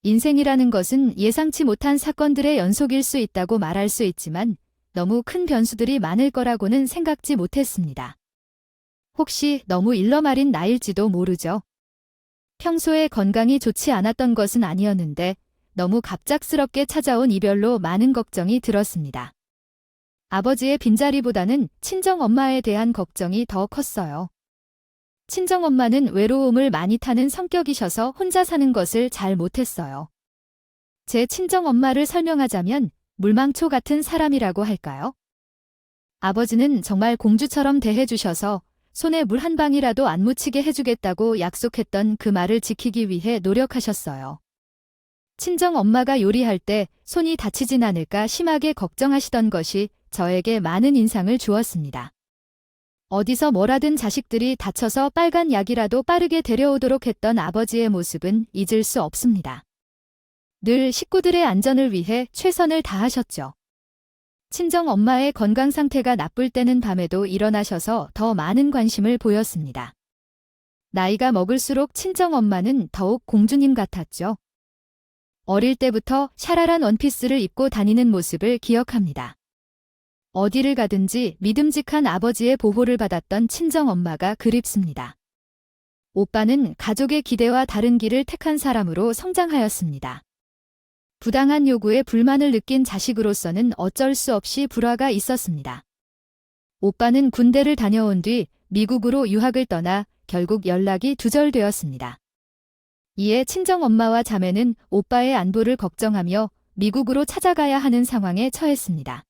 인생이라는 것은 예상치 못한 사건들의 연속일 수 있다고 말할 수 있지만 너무 큰 변수들이 많을 거라고는 생각지 못했습니다. 혹시 너무 일러말인 나일지도 모르죠. 평소에 건강이 좋지 않았던 것은 아니었는데 너무 갑작스럽게 찾아온 이별로 많은 걱정이 들었습니다. 아버지의 빈자리보다는 친정엄마에 대한 걱정이 더 컸어요. 친정엄마는 외로움을 많이 타는 성격이셔서 혼자 사는 것을 잘 못했어요. 제 친정엄마를 설명하자면 물망초 같은 사람이라고 할까요? 아버지는 정말 공주처럼 대해주셔서 손에 물 한 방이라도 안 묻히게 해주겠다고 약속했던 그 말을 지키기 위해 노력하셨어요. 친정엄마가 요리할 때 손이 다치진 않을까 심하게 걱정하시던 것이 저에게 많은 인상을 주었습니다. 어디서 뭐라든 자식들이 다쳐서 빨간 약이라도 빠르게 데려오도록 했던 아버지의 모습은 잊을 수 없습니다. 늘 식구들의 안전을 위해 최선을 다하셨죠. 친정엄마의 건강 상태가 나쁠 때는 밤에도 일어나셔서 더 많은 관심을 보였습니다. 나이가 먹을수록 친정엄마는 더욱 공주님 같았죠. 어릴 때부터 샤랄한 원피스를 입고 다니는 모습을 기억합니다. 어디를 가든지 믿음직한 아버지의 보호를 받았던 친정엄마가 그립습니다. 오빠는 가족의 기대와 다른 길을 택한 사람으로 성장하였습니다. 부당한 요구에 불만을 느낀 자식으로서는 어쩔 수 없이 불화가 있었습니다. 오빠는 군대를 다녀온 뒤 미국으로 유학을 떠나 결국 연락이 두절되었습니다. 이에 친정엄마와 자매는 오빠의 안부를 걱정하며 미국으로 찾아가야 하는 상황에 처했습니다.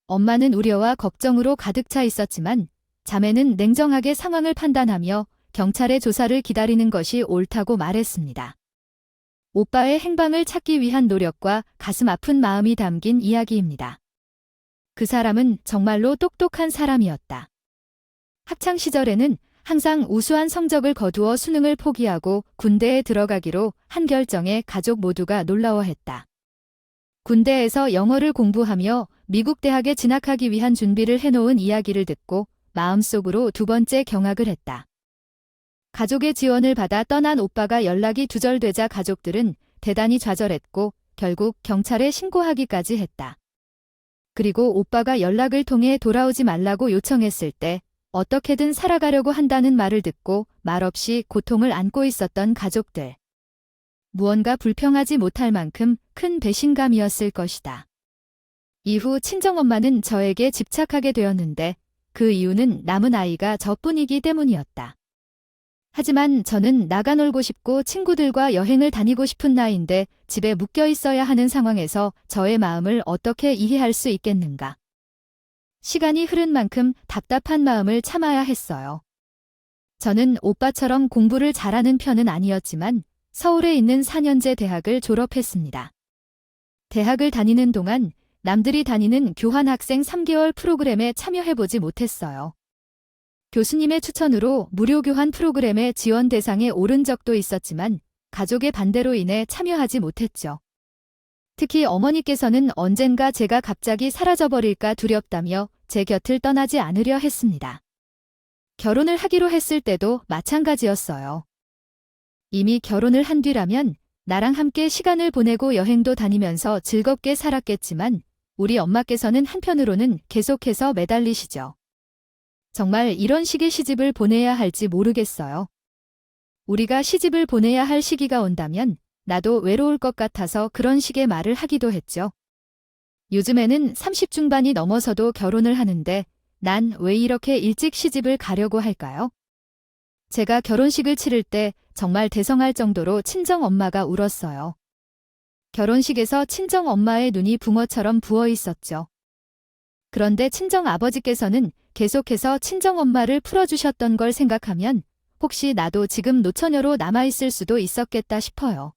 엄마는 우려와 걱정으로 가득 차 있었지만 자매는 냉정하게 상황을 판단하며 경찰의 조사를 기다리는 것이 옳다고 말했습니다. 오빠의 행방을 찾기 위한 노력과 가슴 아픈 마음이 담긴 이야기입니다. 그 사람은 정말로 똑똑한 사람이었다. 학창 시절에는 항상 우수한 성적을 거두어 수능을 포기하고 군대에 들어가기로 한 결정에 가족 모두가 놀라워했다. 군대에서 영어를 공부하며 미국 대학에 진학하기 위한 준비를 해놓은 이야기를 듣고 마음속으로 두 번째 경악을 했다. 가족의 지원을 받아 떠난 오빠가 연락이 두절되자 가족들은 대단히 좌절했고 결국 경찰에 신고하기까지 했다. 그리고 오빠가 연락을 통해 돌아오지 말라고 요청했을 때 어떻게든 살아가려고 한다는 말을 듣고 말없이 고통을 안고 있었던 가족들. 무언가 불평하지 못할 만큼 큰 배신감이었을 것이다. 이후 친정엄마는 저에게 집착하게 되었는데 그 이유는 남은 아이가 저뿐이기 때문이었다. 하지만 저는 나가 놀고 싶고 친구들과 여행을 다니고 싶은 나이인데 집에 묶여 있어야 하는 상황에서 저의 마음을 어떻게 이해할 수 있겠는가. 시간이 흐른 만큼 답답한 마음을 참아야 했어요. 저는 오빠처럼 공부를 잘하는 편은 아니었지만 서울에 있는 4년제 대학을 졸업했습니다. 대학을 다니는 동안 남들이 다니는 교환학생 3개월 프로그램에 참여해보지 못했어요. 교수님의 추천으로 무료 교환 프로그램의 지원 대상에 오른 적도 있었지만 가족의 반대로 인해 참여하지 못했죠. 특히 어머니께서는 언젠가 제가 갑자기 사라져버릴까 두렵다며 제 곁을 떠나지 않으려 했습니다. 결혼을 하기로 했을 때도 마찬가지였어요. 이미 결혼을 한 뒤라면 나랑 함께 시간을 보내고 여행도 다니면서 즐겁게 살았겠지만 우리 엄마께서는 한편으로는 계속해서 매달리시죠. 정말 이런 식의 시집을 보내야 할지 모르겠어요. 우리가 시집을 보내야 할 시기가 온다면 나도 외로울 것 같아서 그런 식의 말을 하기도 했죠. 요즘에는 30 중반이 넘어서도 결혼을 하는데 난 왜 이렇게 일찍 시집을 가려고 할까요? 제가 결혼식을 치를 때 정말 대성할 정도로 친정엄마가 울었어요. 결혼식에서 친정엄마의 눈이 붕어처럼 부어 있었죠. 그런데 친정아버지께서는 계속해서 친정엄마를 풀어주셨던 걸 생각하면 혹시 나도 지금 노처녀로 남아있을 수도 있었겠다 싶어요.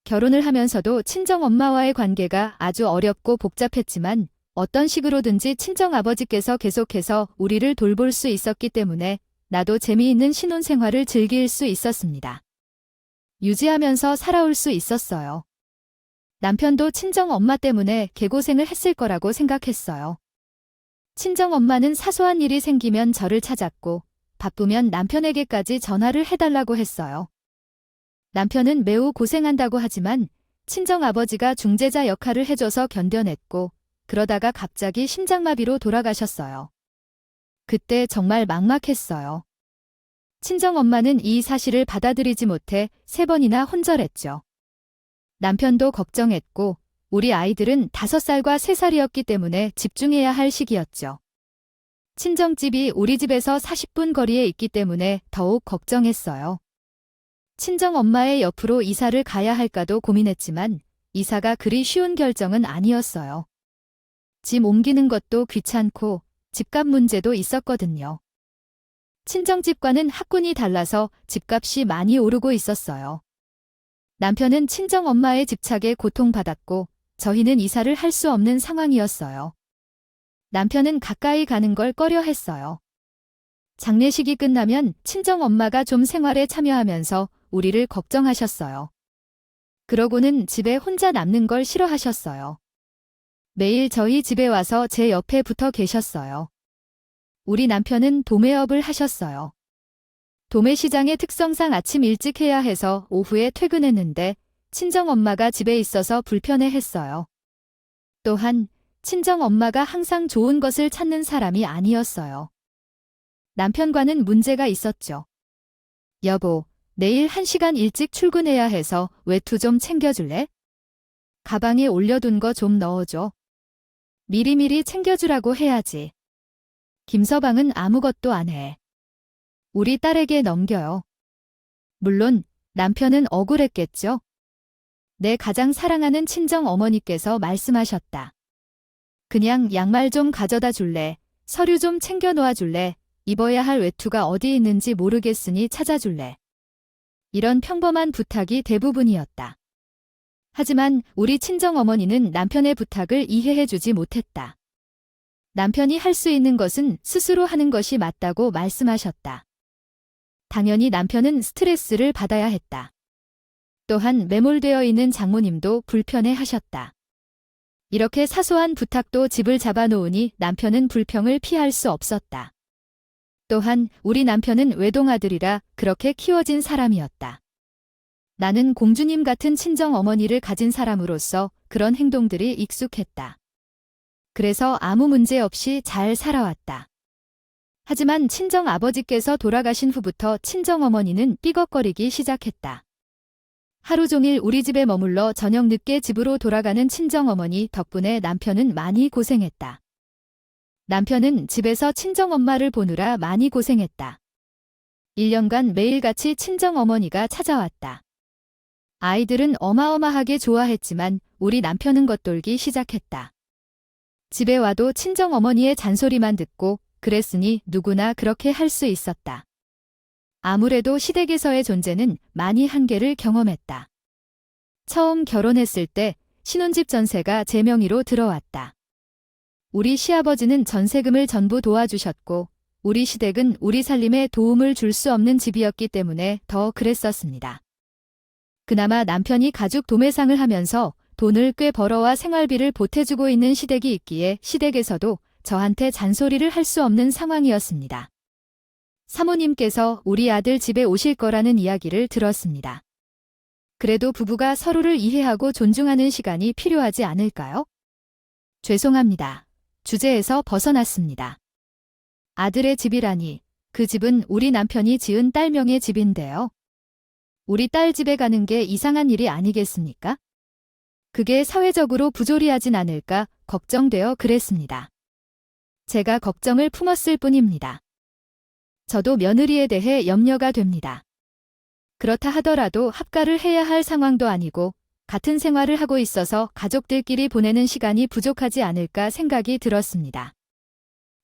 결혼을 하면서도 친정엄마와의 관계가 아주 어렵고 복잡했지만 어떤 식으로든지 친정아버지께서 계속해서 우리를 돌볼 수 있었기 때문에 나도 재미있는 신혼생활을 즐길 수 있었습니다. 유지하면서 살아올 수 있었어요. 남편도 친정엄마 때문에 개고생을 했을 거라고 생각했어요. 친정엄마는 사소한 일이 생기면 저를 찾았고 바쁘면 남편에게까지 전화를 해달라고 했어요. 남편은 매우 고생한다고 하지만 친정아버지가 중재자 역할을 해줘서 견뎌냈고 그러다가 갑자기 심장마비로 돌아가셨어요. 그때 정말 막막했어요. 친정엄마는 이 사실을 받아들이지 못해 3번이나 혼절했죠. 남편도 걱정했고 우리 아이들은 5살과 3살이었기 때문에 집중해야 할 시기였죠. 친정집이 우리 집에서 40분 거리에 있기 때문에 더욱 걱정했어요. 친정엄마의 옆으로 이사를 가야 할까도 고민했지만 이사가 그리 쉬운 결정은 아니었어요. 짐 옮기는 것도 귀찮고 집값 문제도 있었거든요. 친정집과는 학군이 달라서 집값이 많이 오르고 있었어요. 남편은 친정엄마의 집착에 고통받았고 저희는 이사를 할 수 없는 상황이었어요. 남편은 가까이 가는 걸 꺼려했어요. 장례식이 끝나면 친정엄마가 좀 생활에 참여하면서 우리를 걱정하셨어요. 그러고는 집에 혼자 남는 걸 싫어하셨어요. 매일 저희 집에 와서 제 옆에 붙어 계셨어요. 우리 남편은 도매업을 하셨어요. 도매시장의 특성상 아침 일찍 해야 해서 오후에 퇴근했는데 친정엄마가 집에 있어서 불편해했어요. 또한 친정엄마가 항상 좋은 것을 찾는 사람이 아니었어요. 남편과는 문제가 있었죠. 여보, 내일 1시간 일찍 출근해야 해서 외투 좀 챙겨줄래? 가방에 올려둔 거 좀 넣어줘. 미리미리 챙겨주라고 해야지. 김서방은 아무것도 안 해. 우리 딸에게 넘겨요. 물론 남편은 억울했겠죠. 내 가장 사랑하는 친정 어머니께서 말씀하셨다. 그냥 양말 좀 가져다 줄래? 서류 좀 챙겨 놓아 줄래? 입어야 할 외투가 어디 있는지 모르겠으니 찾아줄래? 이런 평범한 부탁이 대부분이었다. 하지만 우리 친정어머니는 남편의 부탁을 이해해주지 못했다. 남편이 할 수 있는 것은 스스로 하는 것이 맞다고 말씀하셨다. 당연히 남편은 스트레스를 받아야 했다. 또한 매몰되어 있는 장모님도 불편해하셨다. 이렇게 사소한 부탁도 집을 잡아놓으니 남편은 불평을 피할 수 없었다. 또한 우리 남편은 외동아들이라 그렇게 키워진 사람이었다. 나는 공주님 같은 친정 어머니를 가진 사람으로서 그런 행동들이 익숙했다. 그래서 아무 문제 없이 잘 살아왔다. 하지만 친정 아버지께서 돌아가신 후부터 친정 어머니는 삐걱거리기 시작했다. 하루 종일 우리 집에 머물러 저녁 늦게 집으로 돌아가는 친정 어머니 덕분에 남편은 많이 고생했다. 남편은 집에서 친정엄마를 보느라 많이 고생했다. 1년간 매일같이 친정어머니가 찾아왔다. 아이들은 어마어마하게 좋아했지만 우리 남편은 겉돌기 시작했다. 집에 와도 친정어머니의 잔소리만 듣고 그랬으니 누구나 그렇게 할 수 있었다. 아무래도 시댁에서의 존재는 많이 한계를 경험했다. 처음 결혼했을 때 신혼집 전세가 제 명의로 들어왔다. 우리 시아버지는 전세금을 전부 도와주셨고 우리 시댁은 우리 살림에 도움을 줄 수 없는 집이었기 때문에 더 그랬었습니다. 그나마 남편이 가죽 도매상을 하면서 돈을 꽤 벌어와 생활비를 보태주고 있는 시댁이 있기에 시댁에서도 저한테 잔소리를 할 수 없는 상황이었습니다. 사모님께서 우리 아들 집에 오실 거라는 이야기를 들었습니다. 그래도 부부가 서로를 이해하고 존중하는 시간이 필요하지 않을까요? 죄송합니다. 주제에서 벗어났습니다. 아들의 집이라니 그 집은 우리 남편이 지은 딸명의 집인데요. 우리 딸 집에 가는 게 이상한 일이 아니겠습니까? 그게 사회적으로 부조리하진 않을까 걱정되어 그랬습니다. 제가 걱정을 품었을 뿐입니다. 저도 며느리에 대해 염려가 됩니다. 그렇다 하더라도 합가를 해야 할 상황도 아니고 같은 생활을 하고 있어서 가족들끼리 보내는 시간이 부족하지 않을까 생각이 들었습니다.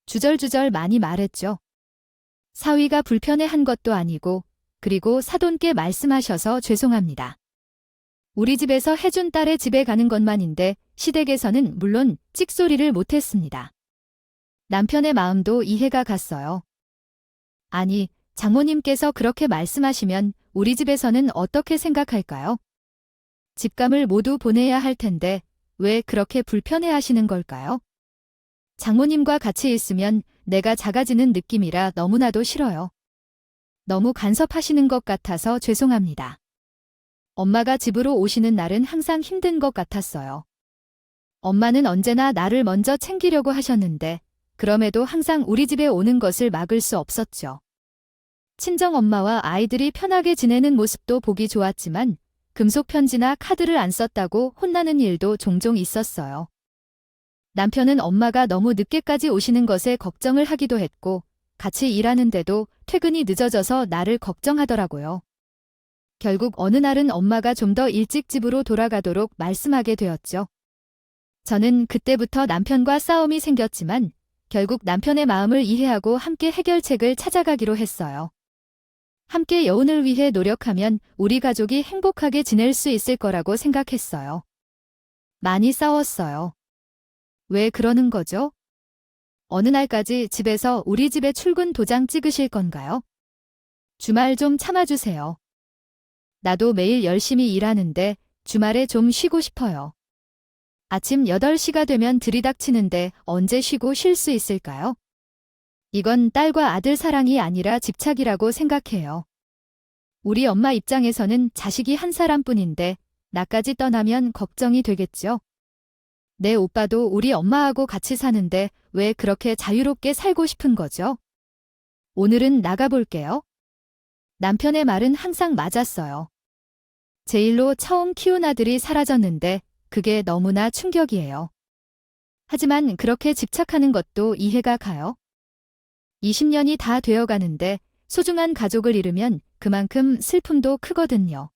주절주절 많이 말했죠. 사위가 불편해한 것도 아니고 그리고 사돈께 말씀하셔서 죄송합니다. 우리 집에서 해준 딸의 집에 가는 것만인데 시댁에서는 물론 찍소리를 못했습니다. 남편의 마음도 이해가 갔어요. 아니, 장모님께서 그렇게 말씀하시면 우리 집에서는 어떻게 생각할까요? 집감을 모두 보내야 할 텐데 왜 그렇게 불편해하시는 걸까요? 장모님과 같이 있으면 내가 작아지는 느낌이라 너무나도 싫어요. 너무 간섭하시는 것 같아서 죄송합니다. 엄마가 집으로 오시는 날은 항상 힘든 것 같았어요. 엄마는 언제나 나를 먼저 챙기려고 하셨는데 그럼에도 항상 우리 집에 오는 것을 막을 수 없었죠. 친정엄마와 아이들이 편하게 지내는 모습도 보기 좋았지만 금속 편지나 카드를 안 썼다고 혼나는 일도 종종 있었어요. 남편은 엄마가 너무 늦게까지 오시는 것에 걱정을 하기도 했고 같이 일하는데도 퇴근이 늦어져서 나를 걱정하더라고요. 결국 어느 날은 엄마가 좀 더 일찍 집으로 돌아가도록 말씀하게 되었죠. 저는 그때부터 남편과 싸움이 생겼지만 결국 남편의 마음을 이해하고 함께 해결책을 찾아가기로 했어요. 함께 여운을 위해 노력하면 우리 가족이 행복하게 지낼 수 있을 거라고 생각했어요. 많이 싸웠어요. 왜 그러는 거죠? 어느 날까지 집에서 우리 집에 출근 도장 찍으실 건가요? 주말 좀 참아주세요. 나도 매일 열심히 일하는데 주말에 좀 쉬고 싶어요. 아침 8시가 되면 들이닥치는데 언제 쉬고 쉴 수 있을까요? 이건 딸과 아들 사랑이 아니라 집착이라고 생각해요. 우리 엄마 입장에서는 자식이 한 사람뿐인데 나까지 떠나면 걱정이 되겠죠? 내 오빠도 우리 엄마하고 같이 사는데 왜 그렇게 자유롭게 살고 싶은 거죠? 오늘은 나가볼게요. 남편의 말은 항상 맞았어요. 제 일로 처음 키운 아들이 사라졌는데 그게 너무나 충격이에요. 하지만 그렇게 집착하는 것도 이해가 가요. 20년이 다 되어가는데 소중한 가족을 잃으면 그만큼 슬픔도 크거든요.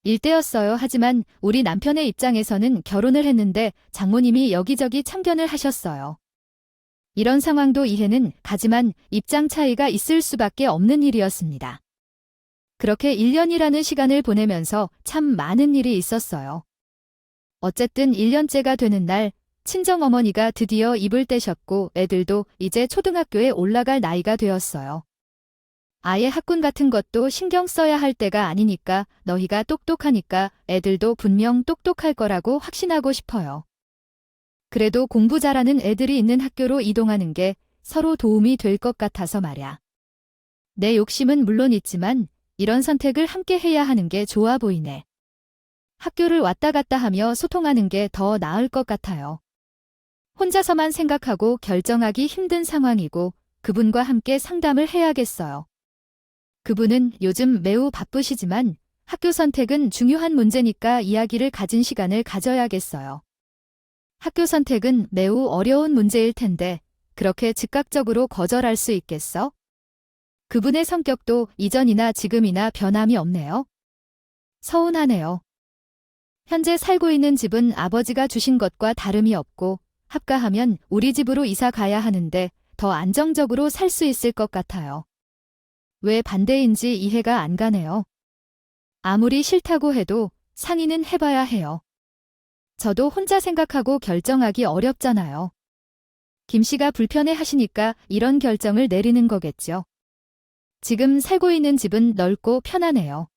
일대였어요. 하지만 우리 남편의 입장에서는 결혼을 했는데 장모님이 여기저기 참견을 하셨어요. 이런 상황도 이해는 가지만 입장 차이가 있을 수밖에 없는 일이었습니다. 그렇게 1년이라는 시간을 보내면서 참 많은 일이 있었어요. 어쨌든 1년째가 되는 날 친정어머니가 드디어 입을 떼셨고 애들도 이제 초등학교에 올라갈 나이가 되었어요. 아예 학군 같은 것도 신경 써야 할 때가 아니니까 너희가 똑똑하니까 애들도 분명 똑똑할 거라고 확신하고 싶어요. 그래도 공부 잘하는 애들이 있는 학교로 이동하는 게 서로 도움이 될 것 같아서 말야. 내 욕심은 물론 있지만 이런 선택을 함께 해야 하는 게 좋아 보이네. 학교를 왔다 갔다 하며 소통하는 게 더 나을 것 같아요. 혼자서만 생각하고 결정하기 힘든 상황이고 그분과 함께 상담을 해야겠어요. 그분은 요즘 매우 바쁘시지만 학교 선택은 중요한 문제니까 이야기를 가진 시간을 가져야겠어요. 학교 선택은 매우 어려운 문제일 텐데 그렇게 즉각적으로 거절할 수 있겠어? 그분의 성격도 이전이나 지금이나 변함이 없네요. 서운하네요. 현재 살고 있는 집은 아버지가 주신 것과 다름이 없고 합가하면 우리 집으로 이사 가야 하는데 더 안정적으로 살 수 있을 것 같아요. 왜 반대인지 이해가 안 가네요. 아무리 싫다고 해도 상의는 해봐야 해요. 저도 혼자 생각하고 결정하기 어렵잖아요. 김 씨가 불편해 하시니까 이런 결정을 내리는 거겠죠. 지금 살고 있는 집은 넓고 편하네요.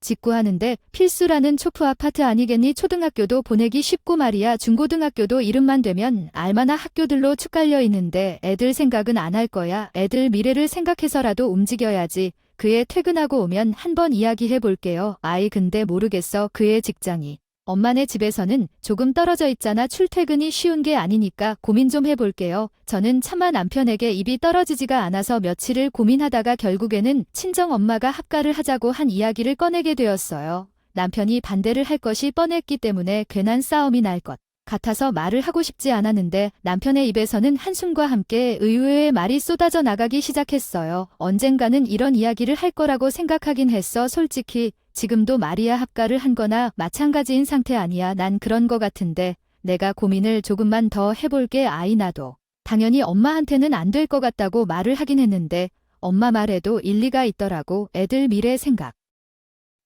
직구하는데 필수라는 초프 아파트 아니겠니? 초등학교도 보내기 쉽고 말이야. 중고등학교도 이름만 되면 알만한 학교들로 쭉 깔려 있는데 애들 생각은 안 할 거야. 애들 미래를 생각해서라도 움직여야지. 그애 퇴근하고 오면 한번 이야기해 볼게요. 아이 근데 모르겠어. 그애 직장이 엄마네 집에서는 조금 떨어져 있잖아. 출퇴근이 쉬운 게 아니니까 고민 좀 해볼게요. 저는 차마 남편에게 입이 떨어지지가 않아서 며칠을 고민하다가 결국에는 친정엄마가 합가를 하자고 한 이야기를 꺼내게 되었어요. 남편이 반대를 할 것이 뻔했기 때문에 괜한 싸움이 날 것 같아서 말을 하고 싶지 않았는데 남편의 입에서는 한숨과 함께 의외의 말이 쏟아져 나가기 시작했어요. 언젠가는 이런 이야기를 할 거라고 생각하긴 했어. 솔직히 지금도 마리아 합가를 한 거나 마찬가지인 상태 아니야. 난 그런 거 같은데 내가 고민을 조금만 더 해볼게. 아이 나도 당연히 엄마한테는 안 될 것 같다고 말을 하긴 했는데 엄마 말에도 일리가 있더라고. 애들 미래 생각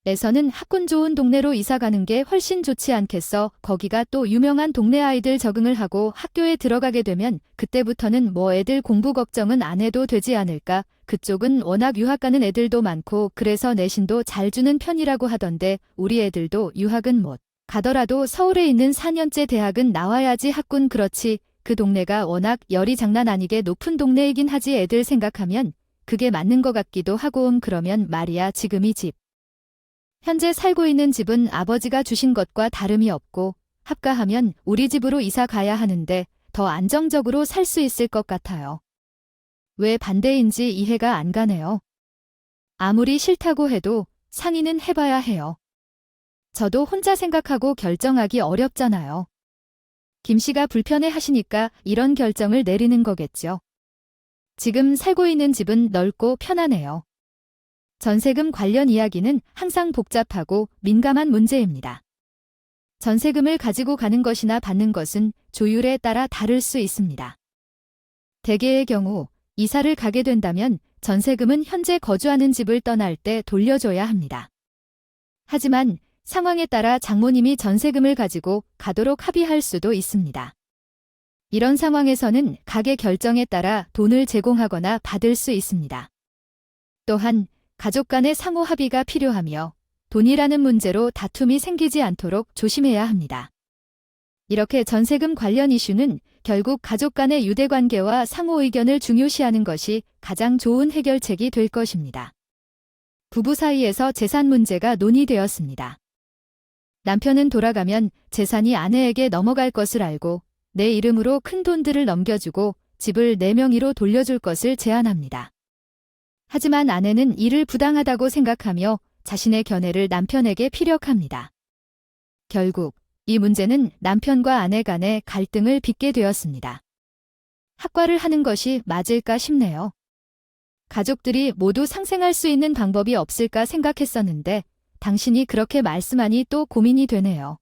에서는 학군 좋은 동네로 이사 가는 게 훨씬 좋지 않겠어. 거기가 또 유명한 동네 아이들 적응을 하고 학교에 들어가게 되면 그때부터는 뭐 애들 공부 걱정은 안 해도 되지 않을까. 그쪽은 워낙 유학 가는 애들도 많고 그래서 내신도 잘 주는 편이라고 하던데 우리 애들도 유학은 못 가더라도 서울에 있는 4년제 대학은 나와야지. 학군 그렇지. 그 동네가 워낙 열이 장난 아니게 높은 동네이긴 하지. 애들 생각하면 그게 맞는 것 같기도 하고. 그러면 말이야 지금 이 집 현재 살고 있는 집은 아버지가 주신 것과 다름이 없고 합가하면 우리 집으로 이사 가야 하는데 더 안정적으로 살 수 있을 것 같아요. 왜 반대인지 이해가 안 가네요. 아무리 싫다고 해도 상의는 해봐야 해요. 저도 혼자 생각하고 결정하기 어렵잖아요. 김 씨가 불편해 하시니까 이런 결정을 내리는 거겠죠. 지금 살고 있는 집은 넓고 편하네요. 전세금 관련 이야기는 항상 복잡하고 민감한 문제입니다. 전세금을 가지고 가는 것이나 받는 것은 조율에 따라 다를 수 있습니다. 대개의 경우 이사를 가게 된다면 전세금은 현재 거주하는 집을 떠날 때 돌려줘야 합니다. 하지만 상황에 따라 장모님이 전세금을 가지고 가도록 합의할 수도 있습니다. 이런 상황에서는 가계 결정에 따라 돈을 제공하거나 받을 수 있습니다. 또한 가족 간의 상호 합의가 필요하며 돈이라는 문제로 다툼이 생기지 않도록 조심해야 합니다. 이렇게 전세금 관련 이슈는 결국 가족 간의 유대관계와 상호 의견을 중요시하는 것이 가장 좋은 해결책이 될 것입니다. 부부 사이에서 재산 문제가 논의되었습니다. 남편은 돌아가면 재산이 아내에게 넘어갈 것을 알고 내 이름으로 큰 돈들을 넘겨주고 집을 내 명의로 돌려줄 것을 제안합니다. 하지만 아내는 이를 부당하다고 생각하며 자신의 견해를 남편에게 피력합니다. 결국 이 문제는 남편과 아내 간의 갈등을 빚게 되었습니다. 학과를 하는 것이 맞을까 싶네요. 가족들이 모두 상생할 수 있는 방법이 없을까 생각했었는데 당신이 그렇게 말씀하니 또 고민이 되네요.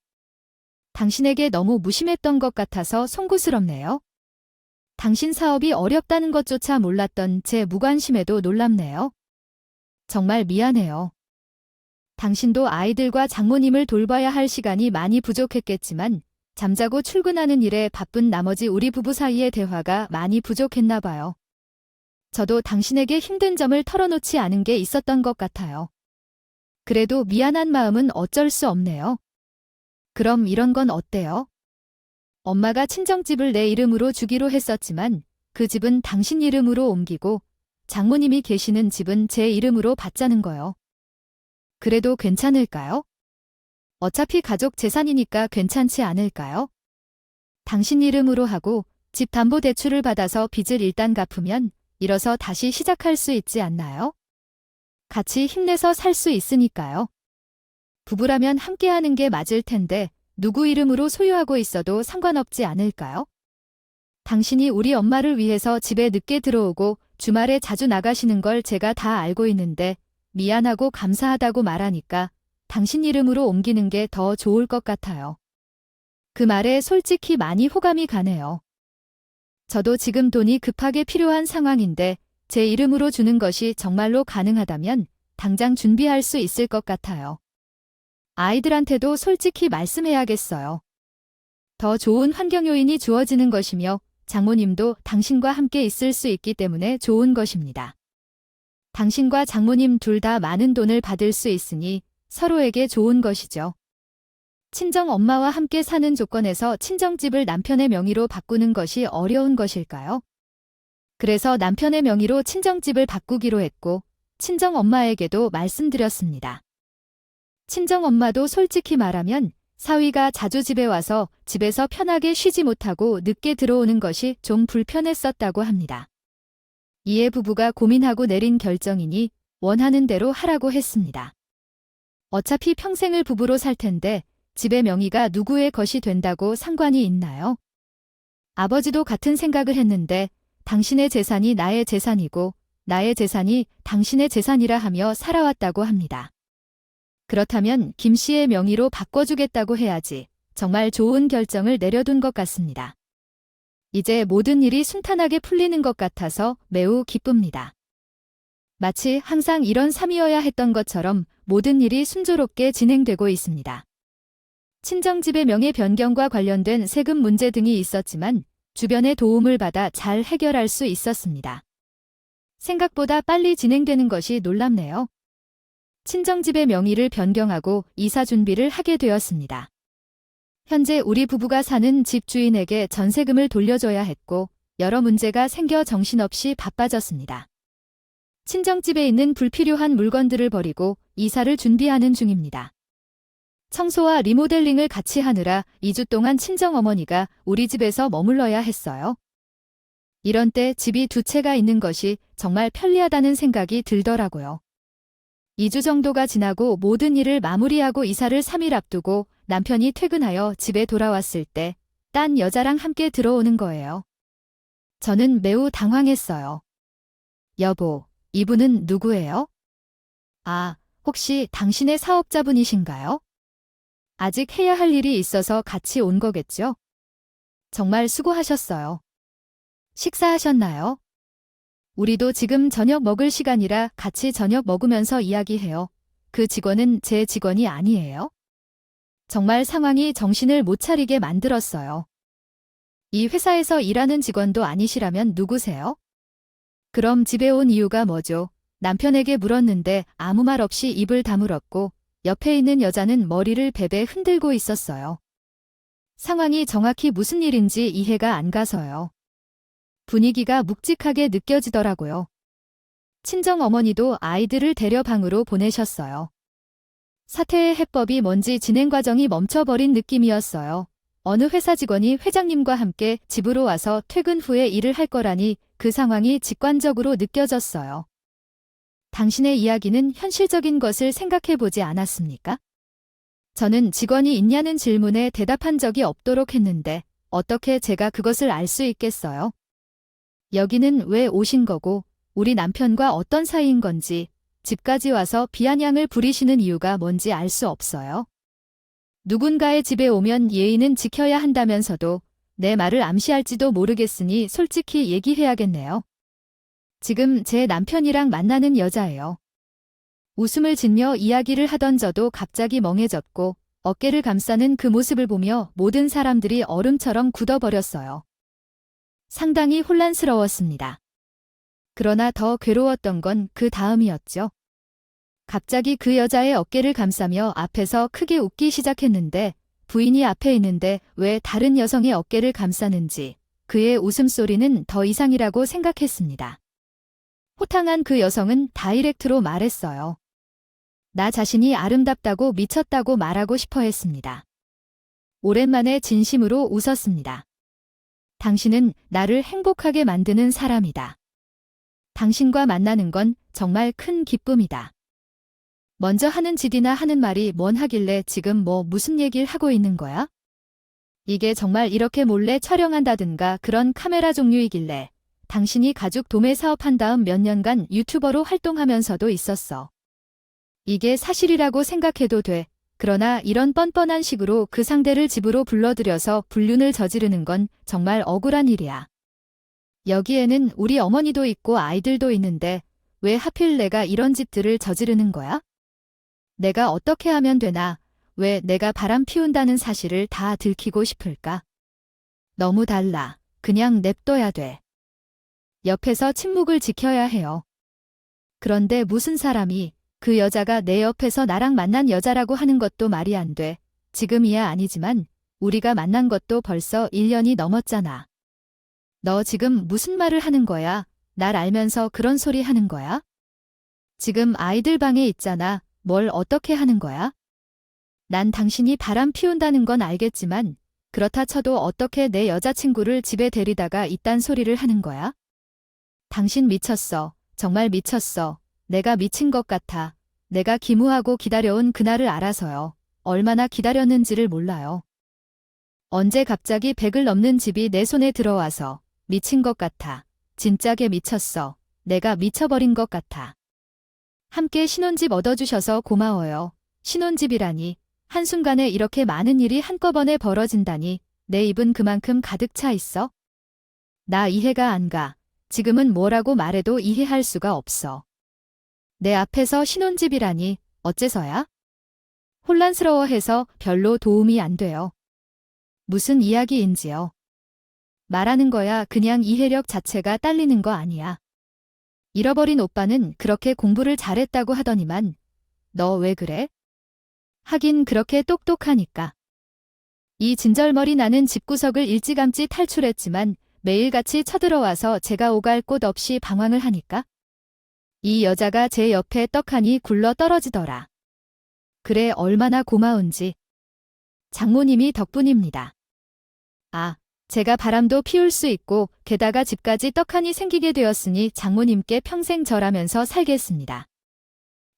당신에게 너무 무심했던 것 같아서 송구스럽네요. 당신 사업이 어렵다는 것조차 몰랐던 제 무관심에도 놀랍네요. 정말 미안해요. 당신도 아이들과 장모님을 돌봐야 할 시간이 많이 부족했겠지만 잠자고 출근하는 일에 바쁜 나머지 우리 부부 사이의 대화가 많이 부족했나 봐요. 저도 당신에게 힘든 점을 털어놓지 않은 게 있었던 것 같아요. 그래도 미안한 마음은 어쩔 수 없네요. 그럼 이런 건 어때요? 엄마가 친정집을 내 이름으로 주기로 했었지만 그 집은 당신 이름으로 옮기고 장모님이 계시는 집은 제 이름으로 받자는 거요. 그래도 괜찮을까요? 어차피 가족 재산이니까 괜찮지 않을까요? 당신 이름으로 하고 집 담보 대출을 받아서 빚을 일단 갚으면 일어서 다시 시작할 수 있지 않나요? 같이 힘내서 살 수 있으니까요. 부부라면 함께하는 게 맞을 텐데 누구 이름으로 소유하고 있어도 상관없지 않을까요? 당신이 우리 엄마를 위해서 집에 늦게 들어오고 주말에 자주 나가시는 걸 제가 다 알고 있는데 미안하고 감사하다고 말하니까 당신 이름으로 옮기는 게 더 좋을 것 같아요. 그 말에 솔직히 많이 호감이 가네요. 저도 지금 돈이 급하게 필요한 상황인데 제 이름으로 주는 것이 정말로 가능하다면 당장 준비할 수 있을 것 같아요. 아이들한테도 솔직히 말씀해야겠어요. 더 좋은 환경 요인이 주어지는 것이며 장모님도 당신과 함께 있을 수 있기 때문에 좋은 것입니다. 당신과 장모님 둘 다 많은 돈을 받을 수 있으니 서로에게 좋은 것이죠. 친정 엄마와 함께 사는 조건에서 친정집을 남편의 명의로 바꾸는 것이 어려운 것일까요? 그래서 남편의 명의로 친정집을 바꾸기로 했고 친정 엄마에게도 말씀드렸습니다. 친정 엄마도 솔직히 말하면 사위가 자주 집에 와서 집에서 편하게 쉬지 못하고 늦게 들어오는 것이 좀 불편했었다고 합니다. 이에 부부가 고민하고 내린 결정이니 원하는 대로 하라고 했습니다. 어차피 평생을 부부로 살 텐데 집의 명의가 누구의 것이 된다고 상관이 있나요? 아버지도 같은 생각을 했는데 당신의 재산이 나의 재산이고 나의 재산이 당신의 재산이라 하며 살아왔다고 합니다. 그렇다면 김 씨의 명의로 바꿔주겠다고 해야지 정말 좋은 결정을 내려둔 것 같습니다. 이제 모든 일이 순탄하게 풀리는 것 같아서 매우 기쁩니다. 마치 항상 이런 삶이어야 했던 것처럼 모든 일이 순조롭게 진행되고 있습니다. 친정집의 명의 변경과 관련된 세금 문제 등이 있었지만 주변의 도움을 받아 잘 해결할 수 있었습니다. 생각보다 빨리 진행되는 것이 놀랍네요. 친정집의 명의를 변경하고 이사 준비를 하게 되었습니다. 현재 우리 부부가 사는 집 주인에게 전세금을 돌려줘야 했고 여러 문제가 생겨 정신없이 바빠졌습니다. 친정집에 있는 불필요한 물건들을 버리고 이사를 준비하는 중입니다. 청소와 리모델링을 같이 하느라 2주 동안 친정어머니가 우리 집에서 머물러야 했어요. 이런 때 집이 두 채가 있는 것이 정말 편리하다는 생각이 들더라고요. 2주 정도가 지나고 모든 일을 마무리하고 이사를 3일 앞두고 남편이 퇴근하여 집에 돌아왔을 때 딴 여자랑 함께 들어오는 거예요. 저는 매우 당황했어요. 여보, 이분은 누구예요? 아, 혹시 당신의 사업자분이신가요? 아직 해야 할 일이 있어서 같이 온 거겠죠? 정말 수고하셨어요. 식사하셨나요? 우리도 지금 저녁 먹을 시간이라 같이 저녁 먹으면서 이야기해요. 그 직원은 제 직원이 아니에요. 정말 상황이 정신을 못 차리게 만들었어요. 이 회사에서 일하는 직원도 아니시라면 누구세요? 그럼 집에 온 이유가 뭐죠? 남편에게 물었는데 아무 말 없이 입을 다물었고 옆에 있는 여자는 머리를 베베 흔들고 있었어요. 상황이 정확히 무슨 일인지 이해가 안 가서요. 분위기가 묵직하게 느껴지더라고요. 친정어머니도 아이들을 데려 방으로 보내셨어요. 사태의 해법이 뭔지 진행 과정이 멈춰버린 느낌이었어요. 어느 회사 직원이 회장님과 함께 집으로 와서 퇴근 후에 일을 할 거라니 그 상황이 직관적으로 느껴졌어요. 당신의 이야기는 현실적인 것을 생각해보지 않았습니까? 저는 직원이 있냐는 질문에 대답한 적이 없도록 했는데 어떻게 제가 그것을 알 수 있겠어요? 여기는 왜 오신 거고 우리 남편과 어떤 사이인 건지 집까지 와서 비아냥을 부리시는 이유가 뭔지 알 수 없어요. 누군가의 집에 오면 예의는 지켜야 한다면서도 내 말을 암시할지도 모르겠으니 솔직히 얘기해야겠네요. 지금 제 남편이랑 만나는 여자예요. 웃음을 짓며 이야기를 하던 저도 갑자기 멍해졌고 어깨를 감싸는 그 모습을 보며 모든 사람들이 얼음처럼 굳어버렸어요. 상당히 혼란스러웠습니다. 그러나 더 괴로웠던 건 그 다음이었죠. 갑자기 그 여자의 어깨를 감싸며 앞에서 크게 웃기 시작했는데 부인이 앞에 있는데 왜 다른 여성의 어깨를 감싸는지 그의 웃음소리는 더 이상이라고 생각했습니다. 호탕한 그 여성은 다이렉트로 말했어요. 나 자신이 아름답다고 미쳤다고 말하고 싶어 했습니다. 오랜만에 진심으로 웃었습니다. 당신은 나를 행복하게 만드는 사람이다. 당신과 만나는 건 정말 큰 기쁨이다. 먼저 하는 짓이나 하는 말이 뭔 하길래 지금 무슨 얘기를 하고 있는 거야? 이게 정말 이렇게 몰래 촬영한다든가 그런 카메라 종류이길래 당신이 가죽 도매 사업한 다음 몇 년간 유튜버로 활동하면서도 있었어. 이게 사실이라고 생각해도 돼. 그러나 이런 뻔뻔한 식으로 그 상대를 집으로 불러들여서 불륜을 저지르는 건 정말 억울한 일이야. 여기에는 우리 어머니도 있고 아이들도 있는데 왜 하필 내가 이런 짓들을 저지르는 거야? 내가 어떻게 하면 되나? 왜 내가 바람 피운다는 사실을 다 들키고 싶을까? 너무 달라. 그냥 냅둬야 돼. 옆에서 침묵을 지켜야 해요. 그런데 무슨 사람이 그 여자가 내 옆에서 나랑 만난 여자라고 하는 것도 말이 안 돼. 지금이야 아니지만 우리가 만난 것도 벌써 1년이 넘었잖아. 너 지금 무슨 말을 하는 거야? 날 알면서 그런 소리 하는 거야? 지금 아이들 방에 있잖아. 뭘 어떻게 하는 거야? 난 당신이 바람 피운다는 건 알겠지만 그렇다 쳐도 어떻게 내 여자친구를 집에 데리다가 이딴 소리를 하는 거야? 당신 미쳤어. 정말 미쳤어. 내가 미친 것 같아. 내가 기무하고 기다려온 그날을 알아서요. 얼마나 기다렸는지를 몰라요. 언제 갑자기 100을 넘는 집이 내 손에 들어와서 미친 것 같아. 진짜게 미쳤어. 내가 미쳐버린 것 같아. 함께 신혼집 얻어주셔서 고마워요. 신혼집이라니. 한순간에 이렇게 많은 일이 한꺼번에 벌어진다니. 내 입은 그만큼 가득 차 있어? 나 이해가 안 가. 지금은 뭐라고 말해도 이해할 수가 없어. 내 앞에서 신혼집이라니. 어째서야? 혼란스러워해서 별로 도움이 안 돼요. 무슨 이야기인지요. 말하는 거야 그냥 이해력 자체가 딸리는 거 아니야. 잃어버린 오빠는 그렇게 공부를 잘했다고 하더니만 너 왜 그래? 하긴 그렇게 똑똑하니까. 이 진절머리 나는 집구석을 일찌감치 탈출했지만 매일같이 쳐들어와서 제가 오갈 곳 없이 방황을 하니까 이 여자가 제 옆에 떡하니 굴러 떨어지더라. 그래 얼마나 고마운지. 장모님이 덕분입니다. 아, 제가 바람도 피울 수 있고 게다가 집까지 떡하니 생기게 되었으니 장모님께 평생 절하면서 살겠습니다.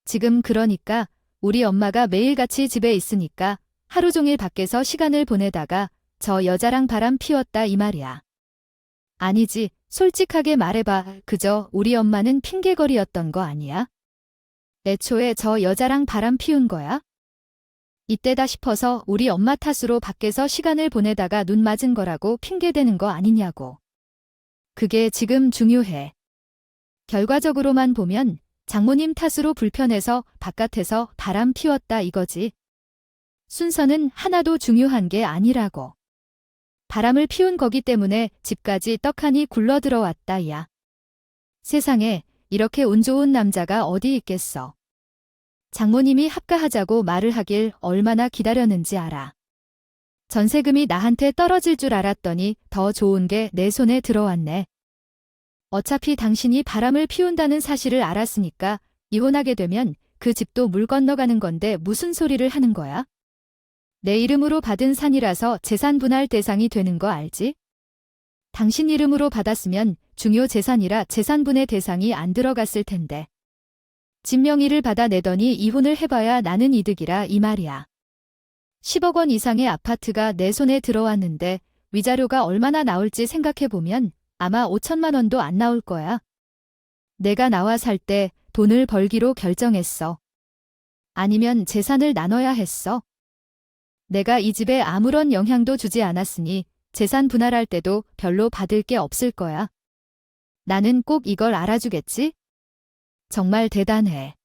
지금 그러니까 우리 엄마가 매일같이 집에 있으니까 하루 종일 밖에서 시간을 보내다가 저 여자랑 바람 피웠다 이 말이야. 아니지, 솔직하게 말해봐. 그저 우리 엄마는 핑계거리였던 거 아니야? 애초에 저 여자랑 바람 피운 거야? 이때다 싶어서 우리 엄마 탓으로 밖에서 시간을 보내다가 눈 맞은 거라고 핑계대는 거 아니냐고. 그게 지금 중요해. 결과적으로만 보면 장모님 탓으로 불편해서 바깥에서 바람 피웠다 이거지. 순서는 하나도 중요한 게 아니라고. 바람을 피운 거기 때문에 집까지 떡하니 굴러 들어왔다 야. 세상에 이렇게 운 좋은 남자가 어디 있겠어. 장모님이 합가하자고 말을 하길 얼마나 기다렸는지 알아. 전세금이 나한테 떨어질 줄 알았더니 더 좋은 게 내 손에 들어왔네. 어차피 당신이 바람을 피운다는 사실을 알았으니까 이혼하게 되면 그 집도 물 건너가는 건데 무슨 소리를 하는 거야? 내 이름으로 받은 산이라서 재산 분할 대상이 되는 거 알지? 당신 이름으로 받았으면 중요 재산이라 재산분의 대상이 안 들어갔을 텐데. 집 명의를 받아내더니 이혼을 해봐야 나는 이득이라 이 말이야. 10억 원 이상의 아파트가 내 손에 들어왔는데 위자료가 얼마나 나올지 생각해보면 아마 5천만 원도 안 나올 거야. 내가 나와 살 때 돈을 벌기로 결정했어. 아니면 재산을 나눠야 했어. 내가 이 집에 아무런 영향도 주지 않았으니 재산 분할할 때도 별로 받을 게 없을 거야. 나는 꼭 이걸 알아주겠지? 정말 대단해.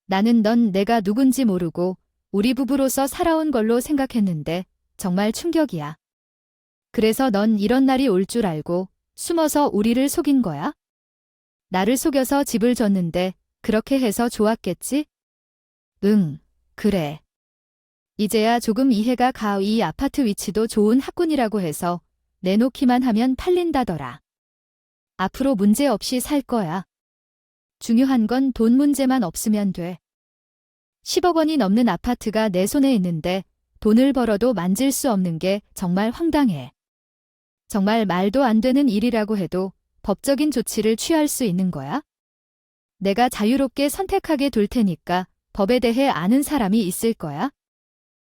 나는 넌 내가 누군지 모르고 우리 부부로서 살아온 걸로 생각했는데 정말 충격이야. 그래서 넌 이런 날이 올 줄 알고 숨어서 우리를 속인 거야? 나를 속여서 집을 줬는데 그렇게 해서 좋았겠지? 응, 그래. 이제야 조금 이해가 가. 이 아파트 위치도 좋은 학군이라고 해서 내놓기만 하면 팔린다더라. 앞으로 문제 없이 살 거야. 중요한 건 돈 문제만 없으면 돼. 10억 원이 넘는 아파트가 내 손에 있는데 돈을 벌어도 만질 수 없는 게 정말 황당해. 정말 말도 안 되는 일이라고 해도 법적인 조치를 취할 수 있는 거야? 내가 자유롭게 선택하게 둘 테니까 법에 대해 아는 사람이 있을 거야?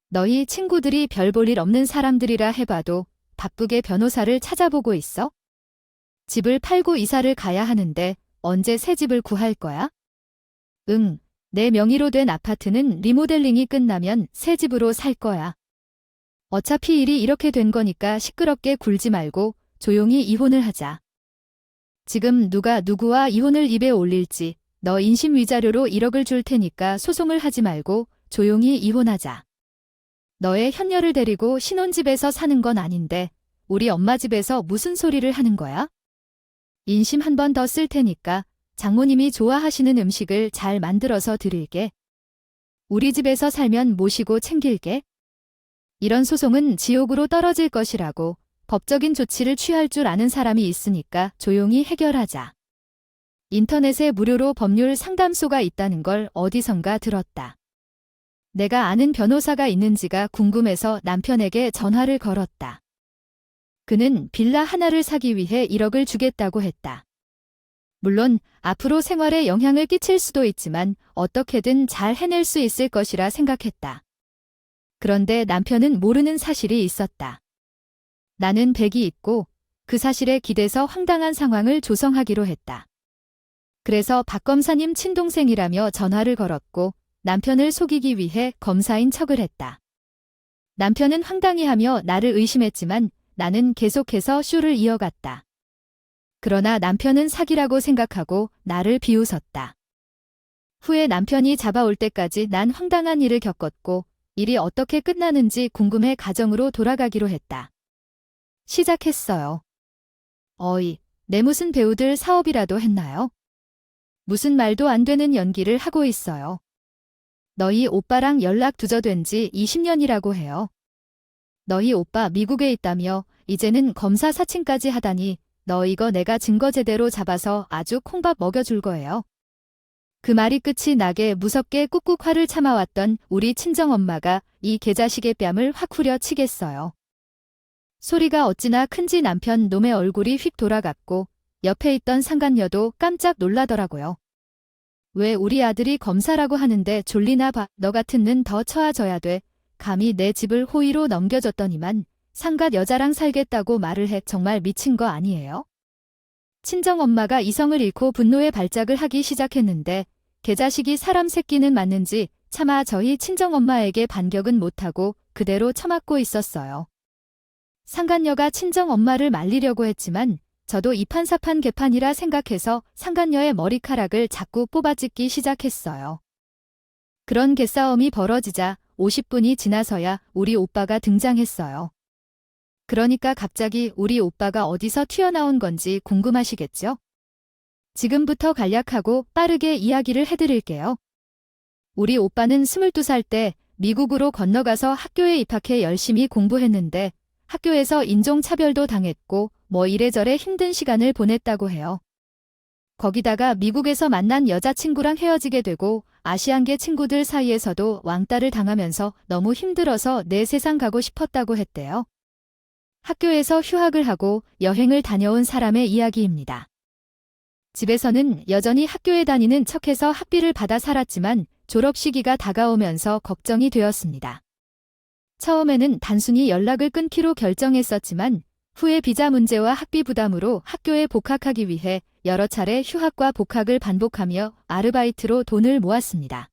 너희 친구들이 별 볼 일 없는 사람들이라 해봐도 바쁘게 변호사를 찾아보고 있어? 집을 팔고 이사를 가야 하는데 언제 새 집을 구할 거야? 응, 내 명의로 된 아파트는 리모델링이 끝나면 새 집으로 살 거야. 어차피 일이 이렇게 된 거니까 시끄럽게 굴지 말고 조용히 이혼을 하자. 지금 누가 누구와 이혼을 입에 올릴지 너 인심 위자료로 1억을 줄 테니까 소송을 하지 말고 조용히 이혼하자. 너의 현녀를 데리고 신혼집에서 사는 건 아닌데 우리 엄마 집에서 무슨 소리를 하는 거야? 인심 한 번 더 쓸 테니까 장모님이 좋아하시는 음식을 잘 만들어서 드릴게. 우리 집에서 살면 모시고 챙길게. 이런 소송은 지옥으로 떨어질 것이라고 법적인 조치를 취할 줄 아는 사람이 있으니까 조용히 해결하자. 인터넷에 무료로 법률 상담소가 있다는 걸 어디선가 들었다. 내가 아는 변호사가 있는지가 궁금해서 남편에게 전화를 걸었다. 그는 빌라 하나를 사기 위해 1억을 주겠다고 했다. 물론 앞으로 생활에 영향을 끼칠 수도 있지만 어떻게든 잘 해낼 수 있을 것이라 생각했다. 그런데 남편은 모르는 사실이 있었다. 나는 댁이 있고 그 사실에 기대서 황당한 상황을 조성하기로 했다. 그래서 박 검사님 친동생이라며 전화를 걸었고 남편을 속이기 위해 검사인 척을 했다. 남편은 황당해하며 나를 의심했지만 나는 계속해서 쇼를 이어갔다. 그러나 남편은 사기라고 생각하고 나를 비웃었다. 후에 남편이 잡아올 때까지 난 황당한 일을 겪었고 일이 어떻게 끝나는지 궁금해 가정으로 돌아가기로 했다. 시작했어요. 어이, 내 무슨 배우들 사업이라도 했나요? 무슨 말도 안 되는 연기를 하고 있어요. 너희 오빠랑 연락 두저된 지 20년이라고 해요. 너희 오빠 미국에 있다며 이제는 검사 사칭까지 하다니 너 이거 내가 증거 제대로 잡아서 아주 콩밥 먹여줄 거예요. 그 말이 끝이 나게 무섭게 꾹꾹 화를 참아왔던 우리 친정엄마가 이 개자식의 뺨을 확 후려치겠어요. 소리가 어찌나 큰지 남편 놈의 얼굴이 휙 돌아갔고 옆에 있던 상간녀도 깜짝 놀라더라고요. 왜 우리 아들이 검사라고 하는데 졸리나 봐. 너 같은 는 더 처아져야 돼. 감히 내 집을 호의로 넘겨줬더니만 상갓 여자랑 살겠다고 말을 해. 정말 미친 거 아니에요? 친정엄마가 이성을 잃고 분노의 발작을 하기 시작했는데 개자식이 사람 새끼는 맞는지 차마 저희 친정엄마에게 반격은 못하고 그대로 처맞고 있었어요. 상간녀가 친정엄마를 말리려고 했지만 저도 이판사판 개판이라 생각해서 상간녀의 머리카락을 자꾸 뽑아찢기 시작했어요. 그런 개싸움이 벌어지자 50분이 지나서야 우리 오빠가 등장했어요. 그러니까 갑자기 우리 오빠가 어디서 튀어나온 건지 궁금하시겠죠? 지금부터 간략하고 빠르게 이야기를 해드릴게요. 우리 오빠는 22살 때 미국으로 건너가서 학교에 입학해 열심히 공부했는데 학교에서 인종차별도 당했고 뭐 이래저래 힘든 시간을 보냈다고 해요. 거기다가 미국에서 만난 여자친구랑 헤어지게 되고 아시안계 친구들 사이에서도 왕따를 당하면서 너무 힘들어서 내 세상 가고 싶었다고 했대요. 학교에서 휴학을 하고 여행을 다녀온 사람의 이야기입니다. 집에서는 여전히 학교에 다니는 척해서 학비를 받아 살았지만 졸업 시기가 다가오면서 걱정이 되었습니다. 처음에는 단순히 연락을 끊기로 결정했었지만 후에 비자 문제와 학비 부담으로 학교에 복학하기 위해 여러 차례 휴학과 복학을 반복하며 아르바이트로 돈을 모았습니다.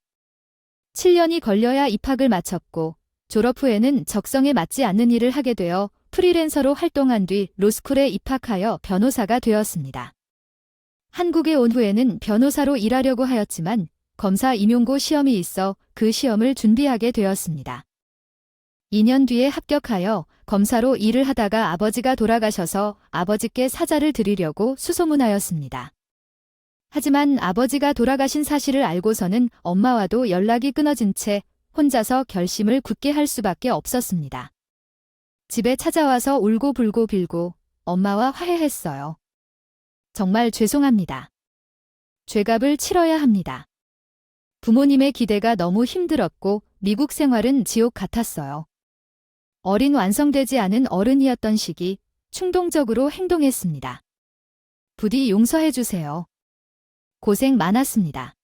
7년이 걸려야 입학을 마쳤고 졸업 후에는 적성에 맞지 않는 일을 하게 되어 프리랜서로 활동한 뒤 로스쿨에 입학하여 변호사가 되었습니다. 한국에 온 후에는 변호사로 일하려고 하였지만 검사 임용고 시험이 있어 그 시험을 준비하게 되었습니다. 2년 뒤에 합격하여 검사로 일을 하다가 아버지가 돌아가셔서 아버지께 사자를 드리려고 수소문하였습니다. 하지만 아버지가 돌아가신 사실을 알고서는 엄마와도 연락이 끊어진 채 혼자서 결심을 굳게 할 수밖에 없었습니다. 집에 찾아와서 울고불고 빌고 엄마와 화해했어요. 정말 죄송합니다. 죄값을 치러야 합니다. 부모님의 기대가 너무 힘들었고 미국 생활은 지옥 같았어요. 어린 완성되지 않은 어른이었던 시기 충동적으로 행동했습니다. 부디 용서해 주세요. 고생 많았습니다.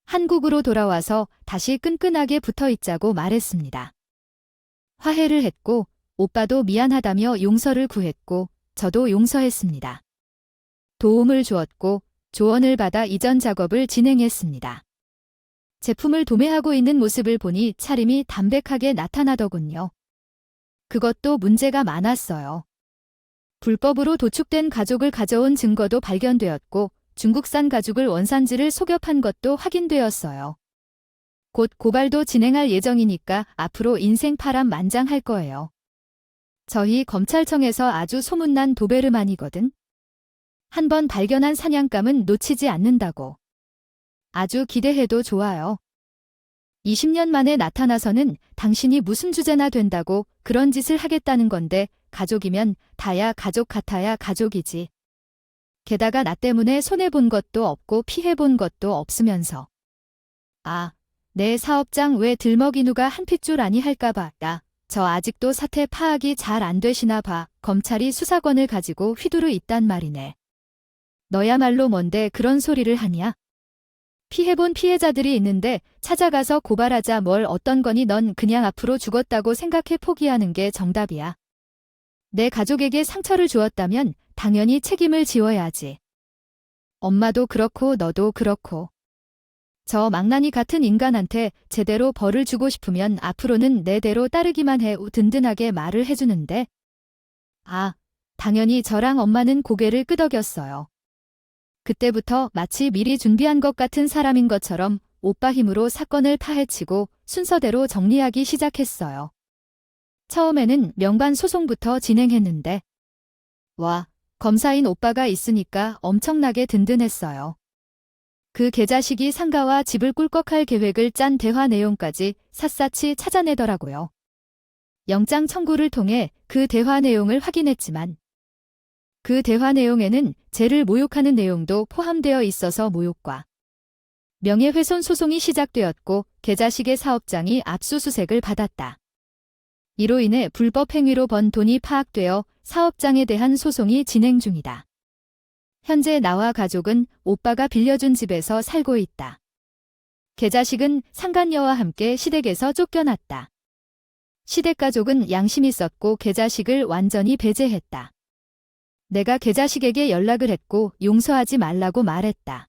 한국으로 돌아와서 다시 끈끈하게 붙어 있자고 말했습니다. 화해를 했고 오빠도 미안하다며 용서를 구했고 저도 용서했습니다. 도움을 주었고 조언을 받아 이전 작업을 진행했습니다. 제품을 도매하고 있는 모습을 보니 차림이 담백하게 나타나더군요. 그것도 문제가 많았어요. 불법으로 도축된 가죽을 가져온 증거도 발견되었고 중국산 가죽을 원산지를 속여 판 것도 확인되었어요. 곧 고발도 진행할 예정이니까 앞으로 인생 파란만장할 거예요. 저희 검찰청에서 아주 소문난 도베르만이거든. 한번 발견한 사냥감은 놓치지 않는다고. 아주 기대해도 좋아요. 20년 만에 나타나서는 당신이 무슨 주제나 된다고 그런 짓을 하겠다는 건데 가족이면 다야 가족 같아야 가족이지. 게다가 나 때문에 손해본 것도 없고 피해본 것도 없으면서. 아, 내 사업장 왜 들먹이 누가 한 핏줄 아니 할까봐. 야, 저 아직도 사태 파악이 잘 안 되시나 봐. 검찰이 수사권을 가지고 휘두르 있단 말이네. 너야말로 뭔데 그런 소리를 하냐? 피해본 피해자들이 있는데 찾아가서 고발하자 뭘 어떤 거니. 넌 그냥 앞으로 죽었다고 생각해 포기하는 게 정답이야. 내 가족에게 상처를 주었다면 당연히 책임을 지어야지. 엄마도 그렇고 너도 그렇고. 저 망나니 같은 인간한테 제대로 벌을 주고 싶으면 앞으로는 내대로 따르기만 해. 든든하게 말을 해주는데. 아, 당연히 저랑 엄마는 고개를 끄덕였어요. 그때부터 마치 미리 준비한 것 같은 사람인 것처럼 오빠 힘으로 사건을 파헤치고 순서대로 정리하기 시작했어요. 처음에는 명반 소송부터 진행했는데 와, 검사인 오빠가 있으니까 엄청나게 든든했어요. 그 개자식이 상가와 집을 꿀꺽할 계획을 짠 대화 내용까지 샅샅이 찾아내더라고요. 영장 청구를 통해 그 대화 내용을 확인했지만 그 대화 내용에는 쟤를 모욕하는 내용도 포함되어 있어서 모욕과 명예훼손 소송이 시작되었고 계자식의 사업장이 압수수색을 받았다. 이로 인해 불법 행위로 번 돈이 파악되어 사업장에 대한 소송이 진행 중이다. 현재 나와 가족은 오빠가 빌려준 집에서 살고 있다. 계자식은 상간녀와 함께 시댁에서 쫓겨났다. 시댁 가족은 양심이 있었고 계자식을 완전히 배제했다. 내가 계자식에게 연락을 했고 용서하지 말라고 말했다.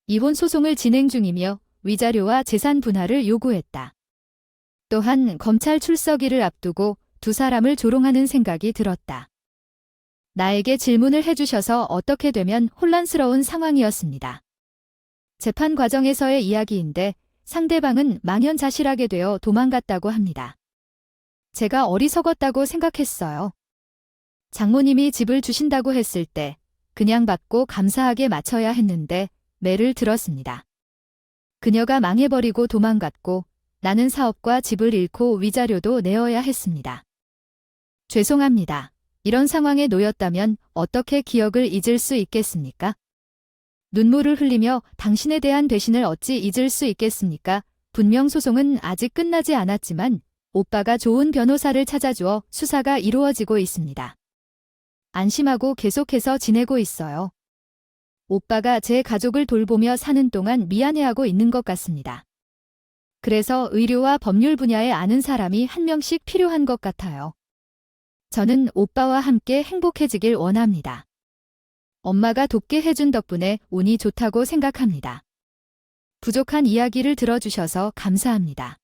이혼 소송을 진행 중이며 위자료와 재산 분할을 요구했다. 또한 검찰 출석일을 앞두고 두 사람을 조롱하는 생각이 들었다. 나에게 질문을 해주셔서 어떻게 되면 혼란스러운 상황이었습니다. 재판 과정에서의 이야기인데 상대방은 망연자실하게 되어 도망갔다고 합니다. 제가 어리석었다고 생각했어요. 장모님이 집을 주신다고 했을 때 그냥 받고 감사하게 맞춰야 했는데 매를 들었습니다. 그녀가 망해버리고 도망갔고 나는 사업과 집을 잃고 위자료도 내어야 했습니다. 죄송합니다. 이런 상황에 놓였다면 어떻게 기억을 잊을 수 있겠습니까? 눈물을 흘리며 당신에 대한 배신을 어찌 잊을 수 있겠습니까? 분명 소송은 아직 끝나지 않았지만 오빠가 좋은 변호사를 찾아주어 수사가 이루어지고 있습니다. 안심하고 계속해서 지내고 있어요. 오빠가 제 가족을 돌보며 사는 동안 미안해하고 있는 것 같습니다. 그래서 의료와 법률 분야에 아는 사람이 한 명씩 필요한 것 같아요. 저는 오빠와 함께 행복해지길 원합니다. 엄마가 돕게 해준 덕분에 운이 좋다고 생각합니다. 부족한 이야기를 들어주셔서 감사합니다.